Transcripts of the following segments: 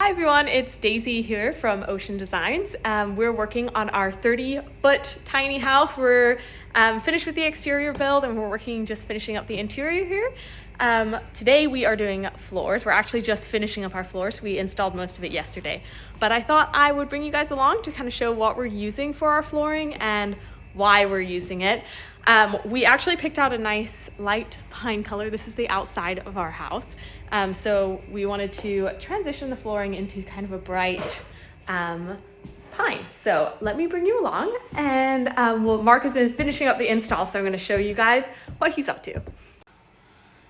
Hi everyone, it's Daisy here from Ocean Designs. We're working on our 30-foot tiny house. We're finished with the exterior build and we're just finishing up the interior here. Today we are doing floors. We're actually just finishing up our floors. We installed most of it yesterday. But I thought I would bring you guys along to kind of show what we're using for our flooring and why we're using it. We actually picked out a nice light pine color. This is the outside of our house. So we wanted to transition the flooring into kind of a bright pine. So let me bring you along, and Mark is finishing up the install, so I'm going to show you guys what he's up to.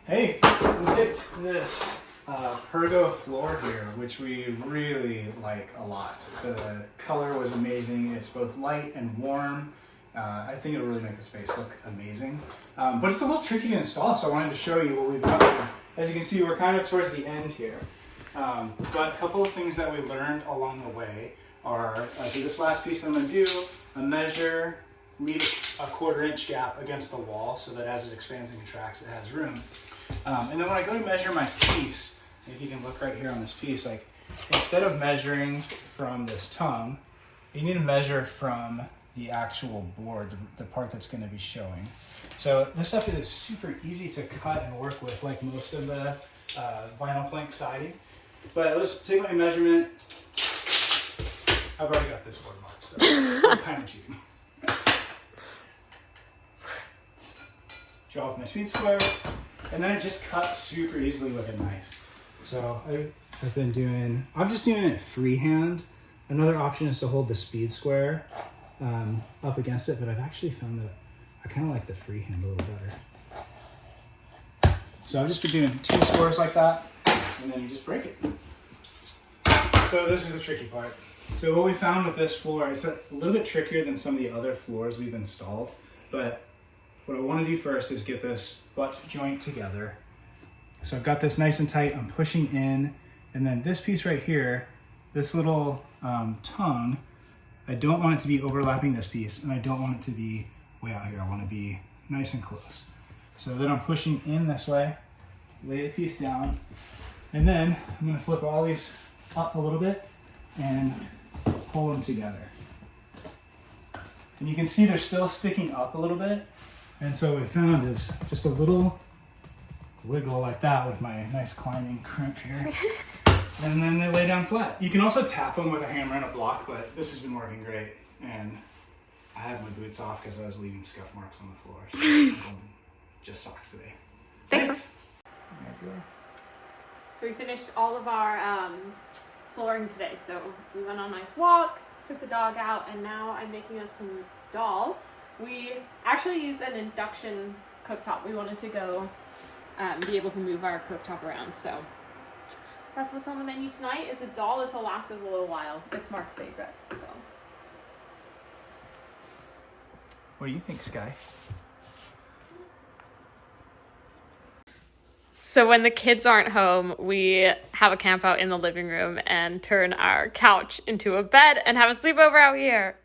Hey, we picked this Pergo floor here, which we really like a lot. The color was amazing. It's both light and warm. I think it'll really make the space look amazing. But it's a little tricky to install, so I wanted to show you what we've got. As you can see, we're kind of towards the end here. But a couple of things that we learned along the way are, for this last piece I'm going to do, a measure, leave a 1/4 inch gap against the wall so that as it expands and contracts, it has room. And then when I go to measure my piece, if you can look right here on this piece, like instead of measuring from this tongue, you need to measure from the actual board, the part that's going to be showing. So this stuff is super easy to cut and work with, like most of the vinyl plank siding. But let's take my measurement. I've already got this board marked, so I'm kind of cheating. Draw with my speed square, and then it just cuts super easily with a knife. So I'm just doing it freehand. Another option is to hold the speed square up against it, but I've actually found that I kind of like the freehand a little better. So I've just been doing 2 squares like that, and then you just break it. So this is the tricky part. So what we found with this floor, it's a little bit trickier than some of the other floors we've installed, but what I want to do first is get this butt joint together. So I've got this nice and tight, I'm pushing in, and then this piece right here, this little tongue, I don't want it to be overlapping this piece, and I don't want it to be way out here. I want to be nice and close. So then I'm pushing in this way, lay the piece down, and then I'm going to flip all these up a little bit and pull them together. And you can see they're still sticking up a little bit, and so what we found is just a little wiggle like that with my nice climbing crimp here. And then they lay down flat. You can also tap them with a hammer and a block, but this has been working great. And I had my boots off because I was leaving scuff marks on the floor. So I'm going just socks today. Thanks. So we finished all of our flooring today. So we went on a nice walk, took the dog out, and now I'm making us some dal. We actually used an induction cooktop. We wanted to go be able to move our cooktop around. So that's what's on the menu tonight. Is a dal. This will last us a little while. It's Mark's favorite. So. What do you think, Sky? So when the kids aren't home, we have a camp out in the living room and turn our couch into a bed and have a sleepover out here.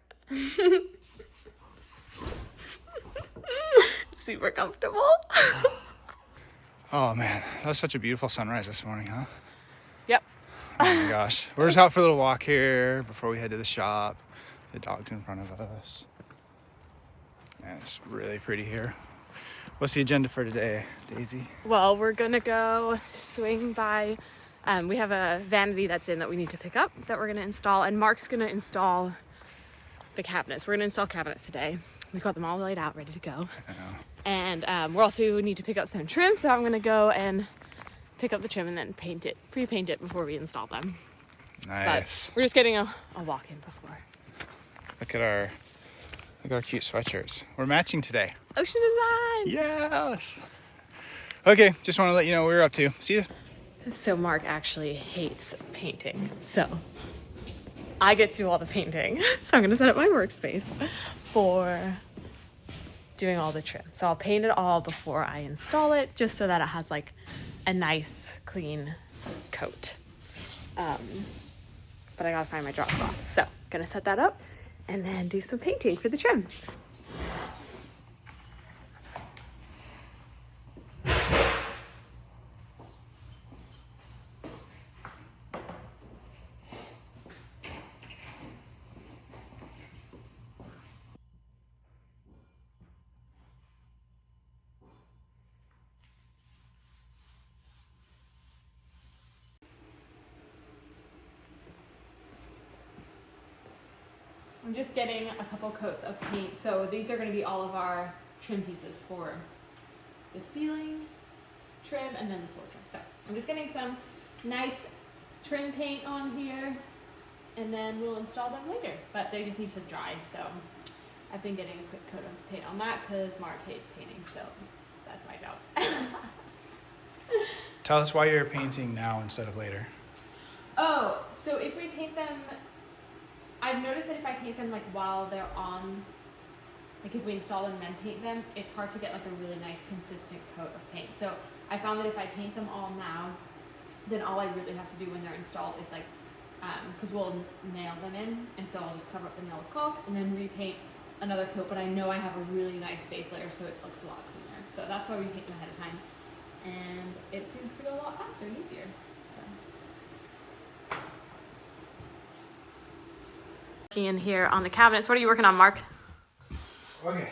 Super comfortable. Oh man, that was such a beautiful sunrise this morning, huh? Yep. Oh my gosh. We're just out for a little walk here before we head to the shop. The dog's in front of us. And it's really pretty here. What's the agenda for today, Daisy? Well, we're gonna go swing by. We have a vanity that's in that we need to pick up that we're gonna install, and Mark's gonna install the cabinets. We're gonna install cabinets today. We got them all laid out, ready to go. And we're also need to pick up some trim, so I'm gonna go and pick up the trim and then paint it, pre-paint it before we install them. Nice. But we're just getting a walk in before. Look at our cute sweatshirts. We're matching today. Ocean Designs! Yes! Okay, just want to let you know what we're up to. See you. So Mark actually hates painting, so I get to do all the painting. So I'm gonna set up my workspace for doing all the trim. So I'll paint it all before I install it, just so that it has like a nice, clean coat. But I gotta find my drop cloth. So gonna set that up and then do some painting for the trim. I'm just getting a couple coats of paint. So these are going to be all of our trim pieces for the ceiling trim and then the floor trim. So I'm just getting some nice trim paint on here, and then we'll install them later. But they just need to dry, so I've been getting a quick coat of paint on that because Mark hates painting, so that's my job. Tell us why you're painting now instead of later. Oh, so if we paint them, I've noticed that if I paint them like while they're on, like if we install them and then paint them, it's hard to get like a really nice consistent coat of paint. So I found that if I paint them all now, then all I really have to do when they're installed is like, because we'll nail them in, and so I'll just cover up the nail with caulk and then repaint another coat, but I know I have a really nice base layer, so it looks a lot cleaner. So that's why we paint them ahead of time, and it seems to go a lot faster and easier. So. Working in here on the cabinets. What are you working on, Mark? Okay.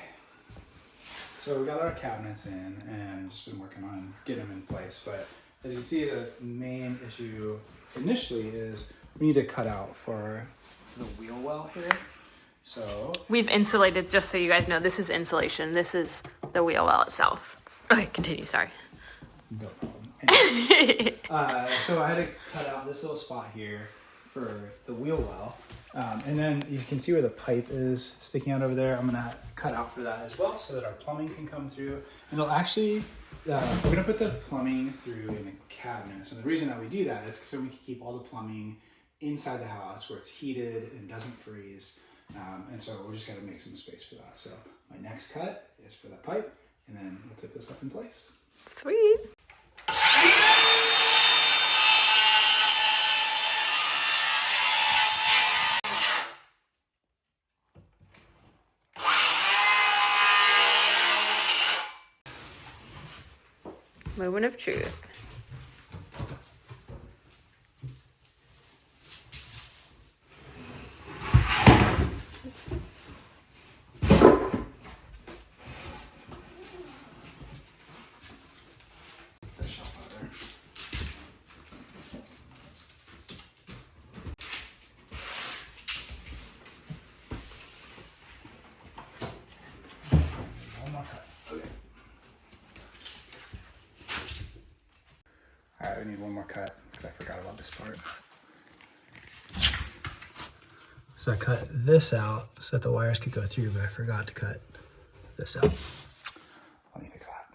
So we got our cabinets in and just been working on getting them in place, but as you can see, the main issue initially is we need to cut out for the wheel well here. So we've insulated, just so you guys know, this is insulation. This is the wheel well itself. Okay, continue, sorry. No problem. Anyway, so I had to cut out this little spot here for the wheel well. And then you can see where the pipe is sticking out over there. I'm gonna cut out for that as well so that our plumbing can come through. And it'll actually, we're gonna put the plumbing through in a cabinet. So the reason that we do that is so we can keep all the plumbing inside the house where it's heated and doesn't freeze. And so we're just gonna make some space for that. So my next cut is for that pipe, and then we'll tip this up in place. Sweet. Moment of truth. Oops. That shelf out there. One more cut. Okay. All right, we need one more cut because I forgot about this part. So I cut this out so that the wires could go through, but I forgot to cut this out. Let me fix that.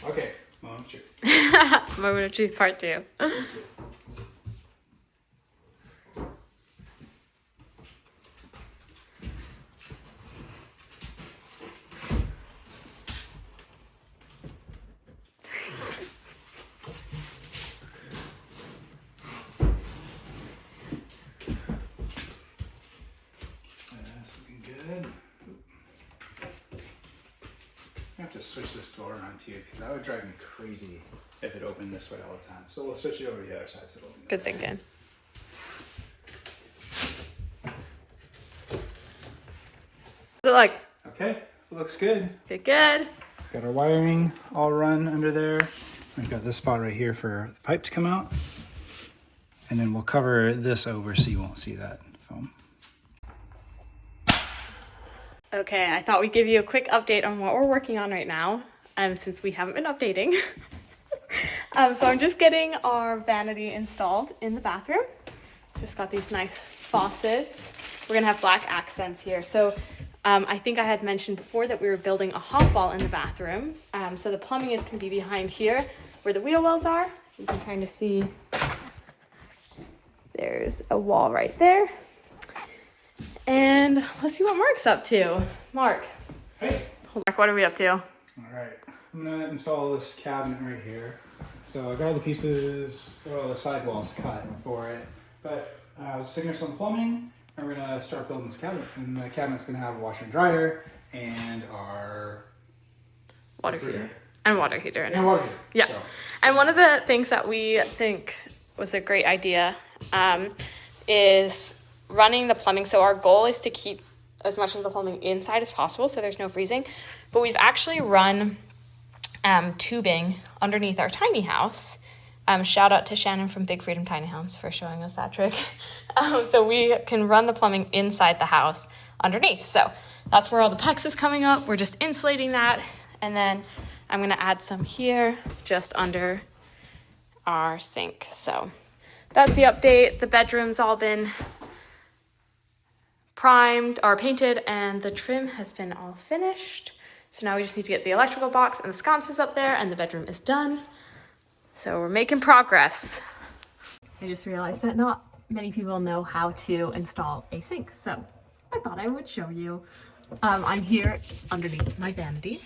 Okay, moment of truth. Moment of truth part 2. That's looking good. I have to switch this door around too, because that would drive me crazy if it opened this way all the time. So we'll switch it over to the other side so it'll open. Good thinking. What's it like? Okay, it looks good. Good, good. Got our wiring all run under there. We've got this spot right here for the pipe to come out. And then we'll cover this over so you won't see that foam. Okay, I thought we'd give you a quick update on what we're working on right now, since we haven't been updating. So I'm just getting our vanity installed in the bathroom. Just got these nice faucets. We're gonna have black accents here. So I think I had mentioned before that we were building a hot wall in the bathroom. So the plumbing is gonna be behind here where the wheel wells are. You can kind of see there's a wall right there. And let's see what Mark's up to. Mark. Hey. Mark, what are we up to? All right, I'm gonna install this cabinet right here. So I got all the pieces, got all the sidewalls cut for it. But I was sticking some plumbing, and we're gonna start building this cabinet. And the cabinet's gonna have a washer and dryer, and our water heater. And water heater. And water heater. Yeah. So. And one of the things that we think was a great idea is running the plumbing. So our goal is to keep as much of the plumbing inside as possible so there's no freezing. But we've actually run tubing underneath our tiny house. Shout out to Shannon from Big Freedom Tiny Homes for showing us that trick. So we can run the plumbing inside the house underneath. So that's where all the PEX is coming up. We're just insulating that. And then I'm gonna add some here just under our sink. So that's the update. The bedroom's all been primed or painted and the trim has been all finished. So now we just need to get the electrical box and the sconces up there and the bedroom is done. So we're making progress. I just realized that not many people know how to install a sink. So I thought I would show you. I'm here underneath my vanity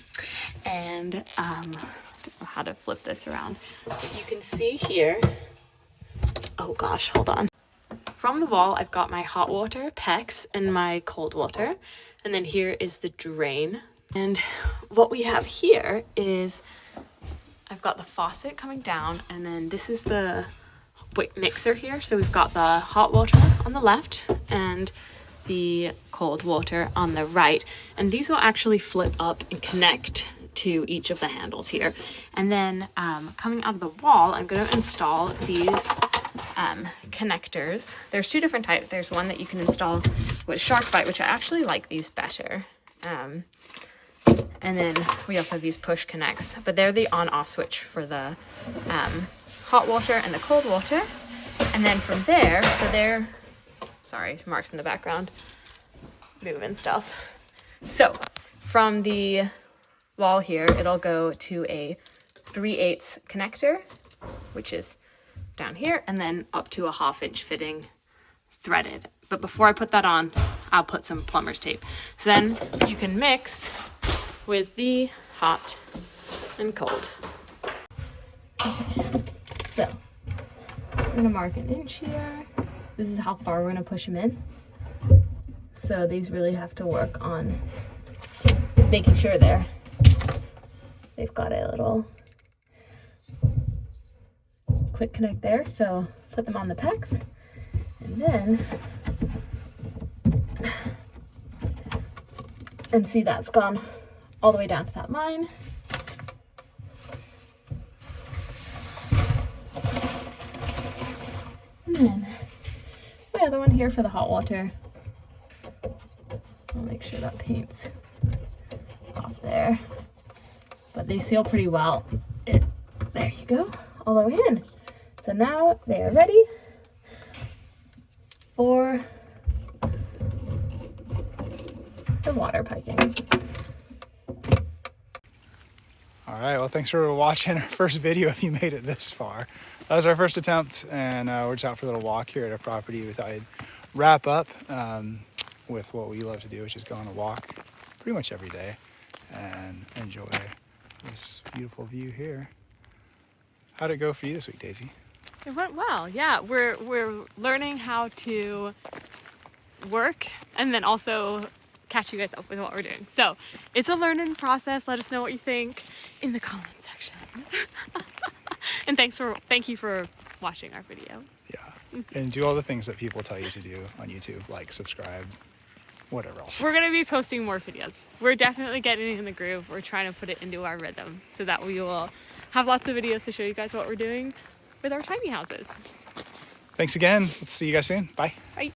and I don't know how to flip this around. You can see here, oh gosh, hold on. From the wall, I've got my hot water, PEX, and my cold water. And then here is the drain. And what we have here is, I've got the faucet coming down, and then this is the mixer here. So we've got the hot water on the left and the cold water on the right. And these will actually flip up and connect to each of the handles here. And then coming out of the wall, I'm going to install these connectors. There's two different types. There's one that you can install with SharkBite, which I actually like these better. And then we also have these push connects, but they're the on-off switch for the hot water and the cold water. And then from there, so they're, sorry, Mark's in the background moving stuff. So from the wall here, it'll go to a 3/8 connector, which is down here, and then up to a 1/2-inch fitting threaded. But before I put that on, I'll put some plumber's tape. So then you can mix with the hot and cold. Okay, so I'm gonna mark an inch here. This is how far we're gonna push them in. So these really have to work on making sure they've got a little quick connect there. So put them on the PEX, and then see that's gone all the way down to that line. And then my other one here for the hot water. I'll make sure that paint's off there. But they seal pretty well. There you go, all the way in. So now they are ready for the water piping. All right, well, thanks for watching our first video if you made it this far. That was our first attempt, and we're just out for a little walk here at our property. We thought I'd wrap up with what we love to do, which is go on a walk pretty much every day and enjoy this beautiful view here. How'd it go for you this week, Daisy? It went well, yeah. We're learning how to work and then also catch you guys up with what we're doing. So it's a learning process. Let us know what you think in the comment section. And thank you for watching our video. Yeah, and do all the things that people tell you to do on YouTube, like subscribe, whatever else. We're gonna be posting more videos. We're definitely getting in the groove. We're trying to put it into our rhythm so that we will have lots of videos to show you guys what we're doing with our tiny houses. Thanks again. We'll see you guys soon. Bye. Bye.